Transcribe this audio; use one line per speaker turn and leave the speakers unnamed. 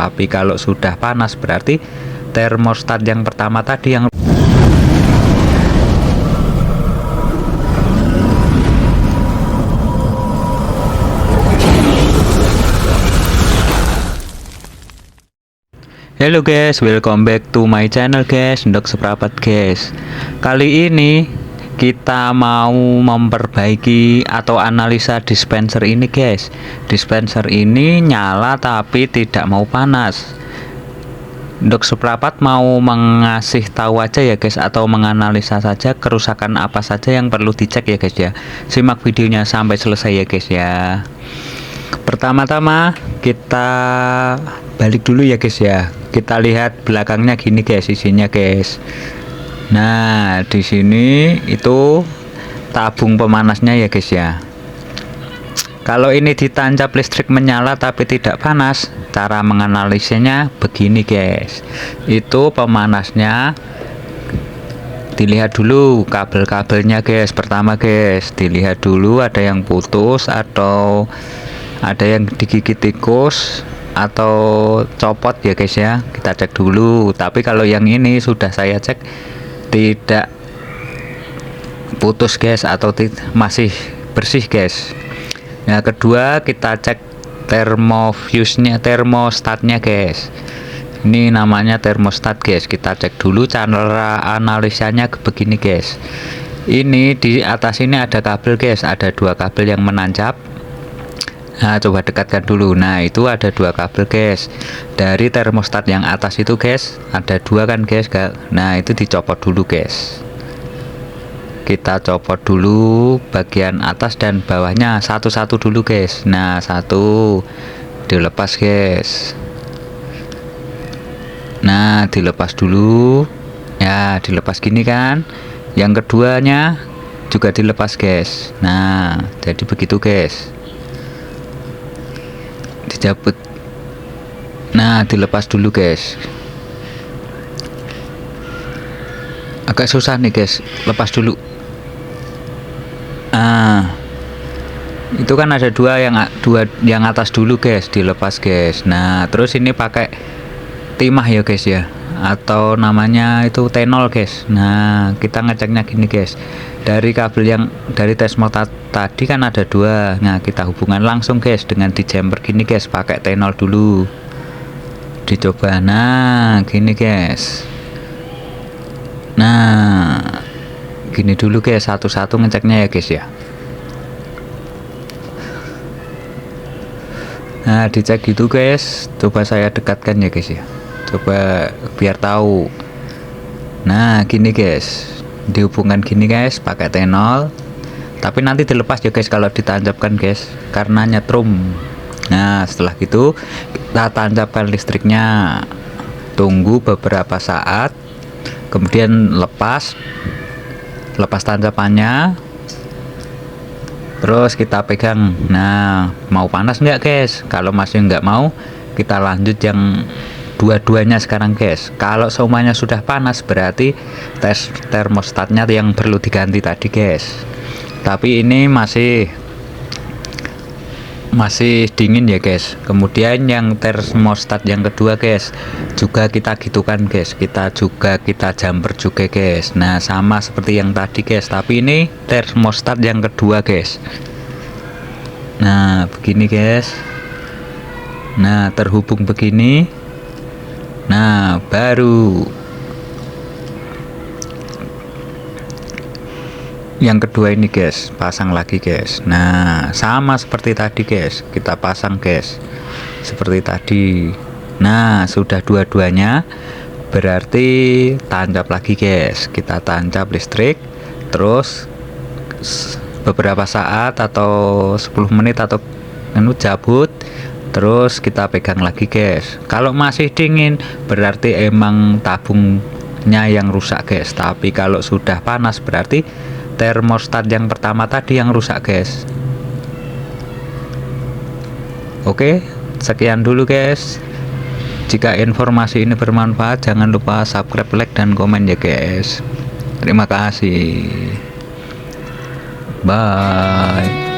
Tapi kalau sudah panas berarti termostat yang pertama tadi yang Halo guys, welcome back to my channel guys, Ndok Seprapat guys. Kali ini kita mau memperbaiki atau analisa dispenser ini guys. Dispenser ini nyala tapi tidak mau panas. Ndok Seprapat mau mengasih tahu aja ya guys, atau menganalisa saja kerusakan apa saja yang perlu dicek ya guys ya. Simak videonya sampai selesai ya guys ya. Pertama-tama kita balik dulu ya guys ya. Kita lihat belakangnya gini guys, isinya guys. Nah, di sini itu tabung pemanasnya ya guys ya. Kalau ini ditancap listrik menyala tapi tidak panas, cara menganalisanya begini guys. Itu pemanasnya dilihat dulu kabel-kabelnya guys. Pertama guys, dilihat dulu ada yang putus atau ada yang digigit tikus atau copot ya guys ya. Kita cek dulu. Tapi kalau yang ini sudah saya cek tidak putus guys, atau masih bersih guys. Nah, kedua kita cek termostatnya guys. Ini namanya termostat guys. Kita cek dulu, cara analisanya begini guys. Ini di atas ini ada kabel guys, ada dua kabel yang menancap. Nah, coba dekatkan dulu. Nah, itu ada dua kabel guys. Dari termostat yang atas itu guys, ada dua kan guys. Nah, itu dicopot dulu guys. Kita copot dulu bagian atas dan bawahnya satu-satu dulu guys. Nah, satu dilepas guys. Nah, dilepas dulu. Ya, dilepas gini kan. Yang keduanya juga dilepas guys. Nah, jadi begitu guys. Dijabut. Nah, dilepas dulu guys. Agak susah nih guys, lepas dulu. Itu kan ada dua yang atas dulu guys, dilepas guys. Nah, terus ini pakai timah ya guys ya, atau namanya itu tenol guys. Nah, kita ngeceknya gini guys. Dari kabel yang dari termostat tadi kan ada dua. Nah, kita hubungan langsung guys dengan di jumper gini guys, pakai tenol dulu. Dicoba. Nah, gini guys. Nah, gini dulu guys, satu-satu ngeceknya ya guys ya. Nah, dicek gitu guys. Coba saya dekatkan ya guys ya. Coba biar tahu. Nah, gini guys. Dihubungkan gini guys, pakai tenol. Tapi nanti dilepas ya guys kalau ditancapkan guys, karena nyetrum. Nah, setelah gitu kita tancapkan listriknya. Tunggu beberapa saat, kemudian lepas tancapannya. Terus kita pegang. Nah, mau panas nggak guys? Kalau masih nggak mau, kita lanjut yang dua-duanya sekarang guys. Kalau semuanya sudah panas berarti termostatnya yang perlu diganti tadi guys. Tapi ini masih dingin ya guys. Kemudian yang termostat yang kedua guys juga kita gitukan guys. Kita jumper juga guys. Nah, sama seperti yang tadi guys, tapi ini termostat yang kedua guys. Nah, begini guys. Nah, terhubung begini. Nah, baru yang kedua ini guys, pasang lagi guys. Nah, sama seperti tadi guys, kita pasang guys seperti tadi. Nah, sudah dua-duanya, berarti tancap lagi guys. Kita tancap listrik, terus beberapa saat atau 10 menit atau cabut. Terus kita pegang lagi guys. Kalau masih dingin berarti emang tabungnya yang rusak guys. Tapi kalau sudah panas berarti termostat yang pertama tadi yang rusak guys. Oke, sekian dulu guys. Jika informasi ini bermanfaat, jangan lupa subscribe, like, dan komen ya guys. Terima kasih. Bye.